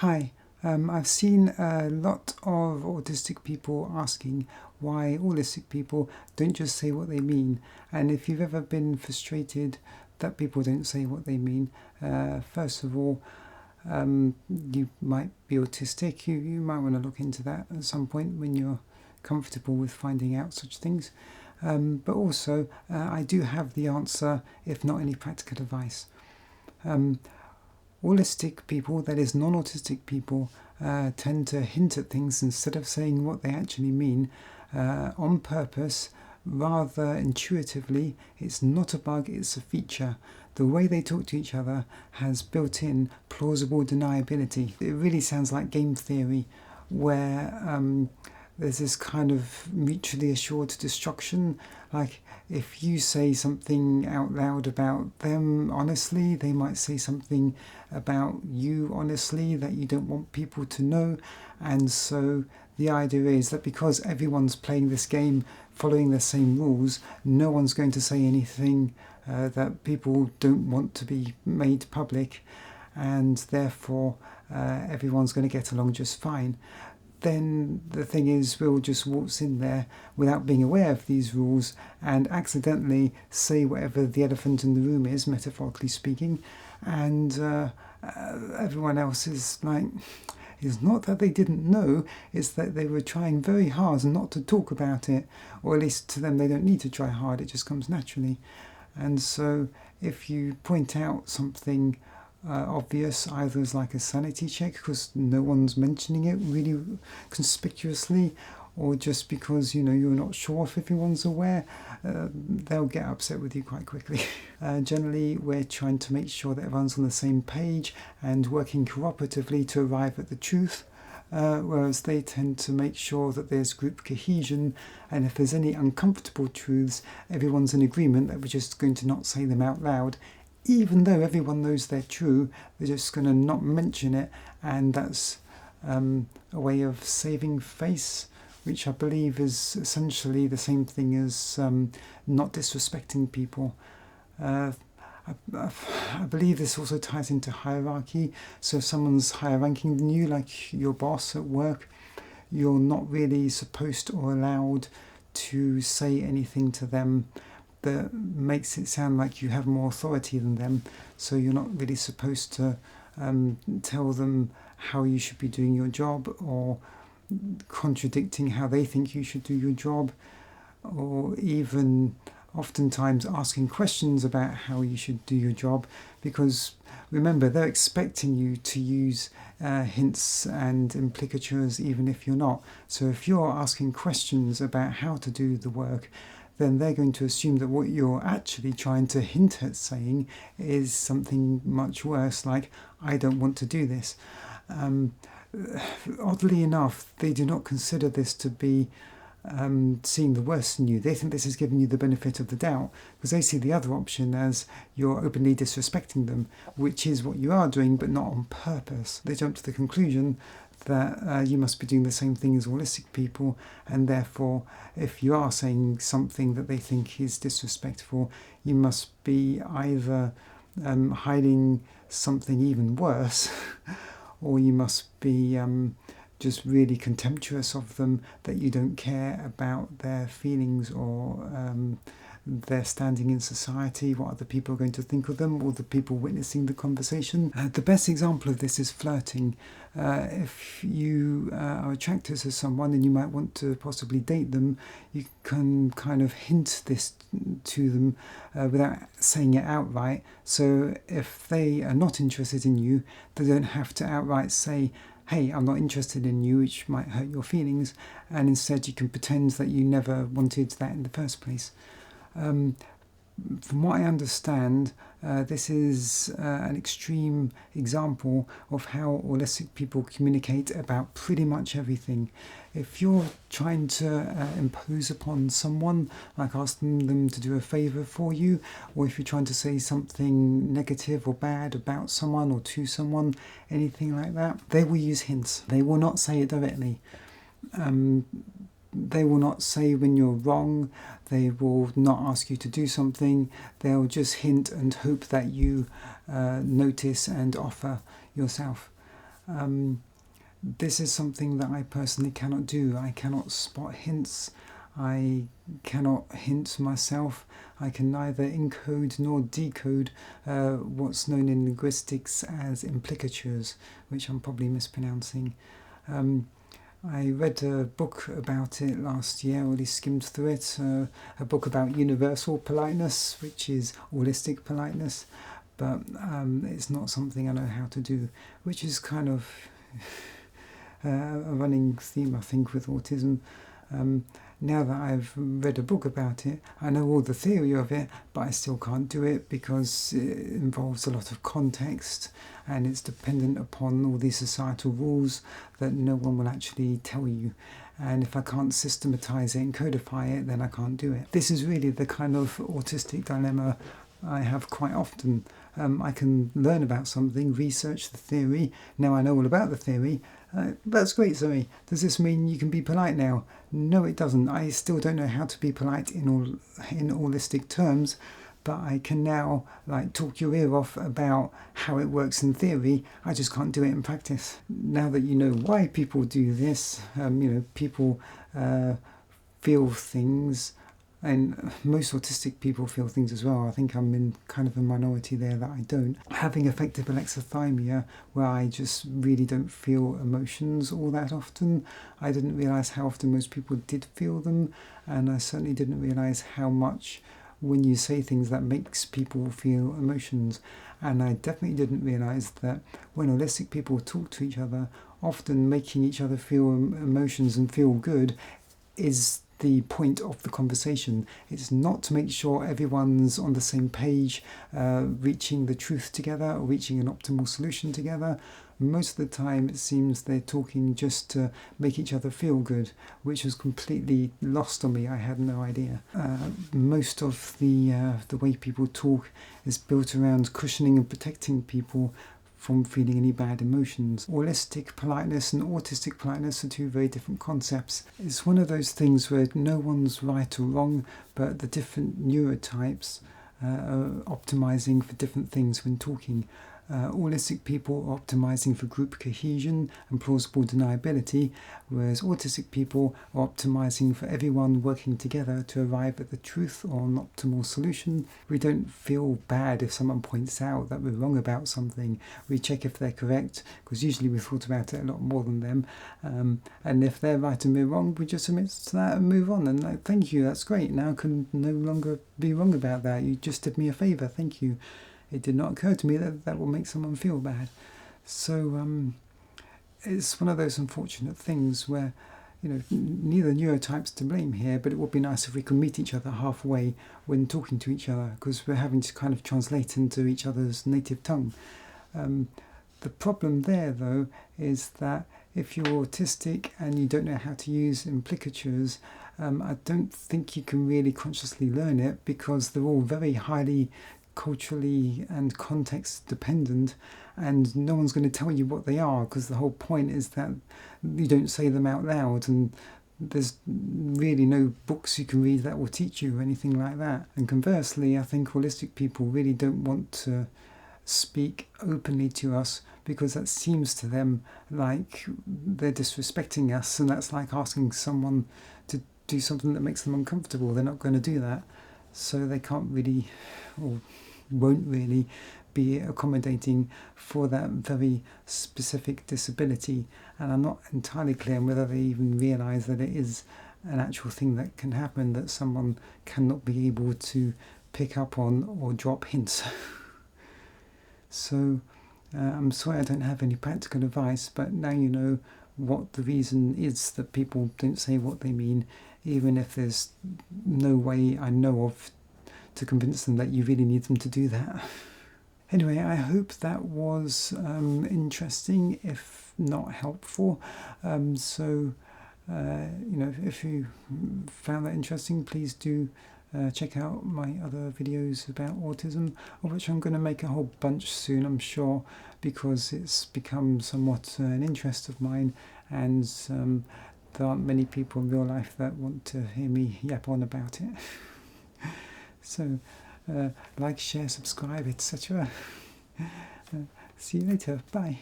Hi, I've seen a lot of autistic people asking why allistic people don't just say what they mean. And if you've ever been frustrated that people don't say what they mean, first of all, you might be autistic. You might want to look into that at some point when you're comfortable with finding out such things. But also, I do have the answer, if not any practical advice. Allistic people, that is non-autistic people, tend to hint at things instead of saying what they actually mean on purpose, rather intuitively. It's not a bug, it's a feature. The way they talk to each other has built-in plausible deniability. It really sounds like game theory, where there's this kind of mutually assured destruction. Like, if you say something out loud about them honestly, they might say something about you honestly that you don't want people to know. And so the idea is that because everyone's playing this game following the same rules, no one's going to say anything that people don't want to be made public, and therefore everyone's going to get along just fine. Then the thing is, we'll just waltz in there without being aware of these rules and accidentally say whatever the elephant in the room is, metaphorically speaking, and everyone else is like, it's not that they didn't know, it's that they were trying very hard not to talk about it, or at least to them they don't need to try hard, it just comes naturally. And so if you point out something obvious, either as like a sanity check because no one's mentioning it really conspicuously, or just because you're not sure if everyone's aware, they'll get upset with you quite quickly. Generally, we're trying to make sure that everyone's on the same page and working cooperatively to arrive at the truth, whereas they tend to make sure that there's group cohesion, and if there's any uncomfortable truths, everyone's in agreement that we're just going to not say them out loud. Even though everyone knows they're true, they're just going to not mention it, and that's a way of saving face, which I believe is essentially the same thing as not disrespecting people. I believe this also ties into hierarchy. So if someone's higher ranking than you, like your boss at work, you're not really supposed or allowed to say anything to them that makes it sound like you have more authority than them. So you're not really supposed to tell them how you should be doing your job, or contradicting how they think you should do your job, or even oftentimes asking questions about how you should do your job, because remember, they're expecting you to use hints and implicatures even if you're not. So if you're asking questions about how to do the work, then they're going to assume that what you're actually trying to hint at saying is something much worse, like, I don't want to do this. Oddly enough, they do not consider this to be seeing the worst in you. They think this is giving you the benefit of the doubt, because they see the other option as you're openly disrespecting them, which is what you are doing, but not on purpose. They jump to the conclusion that you must be doing the same thing as allistic people, and therefore if you are saying something that they think is disrespectful, you must be either hiding something even worse or you must be just really contemptuous of them, that you don't care about their feelings or their standing in society, what other people are going to think of them, or the people witnessing the conversation. The best example of this is flirting. If you are attracted to someone and you might want to possibly date them, you can kind of hint this to them without saying it outright. So if they are not interested in you, they don't have to outright say, hey, I'm not interested in you, which might hurt your feelings, and instead you can pretend that you never wanted that in the first place. From what I understand, this is an extreme example of how allistic people communicate about pretty much everything. If you're trying to impose upon someone, like asking them to do a favour for you, or if you're trying to say something negative or bad about someone or to someone, anything like that, they will use hints. They will not say it directly. They will not say when you're wrong. They will not ask you to do something. They'll just hint and hope that you notice and offer yourself. This is something that I personally cannot do. I cannot spot hints. I cannot hint myself. I can neither encode nor decode what's known in linguistics as implicatures, which I'm probably mispronouncing. I read a book about it last year, or at least skimmed through it, a book about universal politeness, which is allistic politeness, but it's not something I know how to do, which is kind of a running theme, I think, with autism. Now that I've read a book about it, I know all the theory of it, but I still can't do it because it involves a lot of context and it's dependent upon all these societal rules that no one will actually tell you. And if I can't systematize it and codify it, then I can't do it. This is really the kind of autistic dilemma I have quite often. I can learn about something, research the theory. Now I know all about the theory. That's great, Zoe. Does this mean you can be polite now? No, it doesn't. I still don't know how to be polite in allistic terms, but I can now talk your ear off about how it works in theory. I just can't do it in practice. Now that you know why people do this, people feel things. And most autistic people feel things as well. I think I'm in kind of a minority there that I don't. Having affective alexithymia, where I just really don't feel emotions all that often. I didn't realise how often most people did feel them, and I certainly didn't realise how much when you say things that makes people feel emotions. And I definitely didn't realise that when allistic people talk to each other, often making each other feel emotions and feel good is the point of the conversation. It's not to make sure everyone's on the same page, reaching the truth together or reaching an optimal solution together. Most of the time it seems they're talking just to make each other feel good, which was completely lost on me. I had no idea. Most of the way people talk is built around cushioning and protecting people from feeling any bad emotions. Allistic politeness and autistic politeness are two very different concepts. It's one of those things where no one's right or wrong, but the different neurotypes are optimizing for different things when talking. Allistic people are optimizing for group cohesion and plausible deniability, whereas autistic people are optimizing for everyone working together to arrive at the truth or an optimal solution. We don't feel bad if someone points out that we're wrong about something. We check if they're correct, because usually we've thought about it a lot more than them. And if they're right and we're wrong, we just admit to that and move on. And thank you, that's great. Now I can no longer be wrong about that. You just did me a favour, thank you. It did not occur to me that that will make someone feel bad. So it's one of those unfortunate things where, neither neurotype's to blame here, but it would be nice if we could meet each other halfway when talking to each other, because we're having to kind of translate into each other's native tongue. The problem there, though, is that if you're autistic and you don't know how to use implicatures, I don't think you can really consciously learn it, because they're all very highly culturally and context dependent, and no one's going to tell you what they are, because the whole point is that you don't say them out loud, and there's really no books you can read that will teach you anything like that. And conversely, I think allistic people really don't want to speak openly to us, because that seems to them like they're disrespecting us, and that's like asking someone to do something that makes them uncomfortable. They're not going to do that, so they can't really, or won't really, be accommodating for that very specific disability. And I'm not entirely clear on whether they even realise that it is an actual thing that can happen, that someone cannot be able to pick up on or drop hints. So I'm sorry I don't have any practical advice, but now you know what the reason is that people don't say what they mean, even if there's no way I know of to convince them that you really need them to do that. Anyway, I hope that was interesting, if not helpful. If you found that interesting, please do check out my other videos about autism, of which I'm going to make a whole bunch soon, I'm sure, because it's become somewhat an interest of mine, and there aren't many people in real life that want to hear me yap on about it. So, like, share, subscribe, etc. See you later. Bye.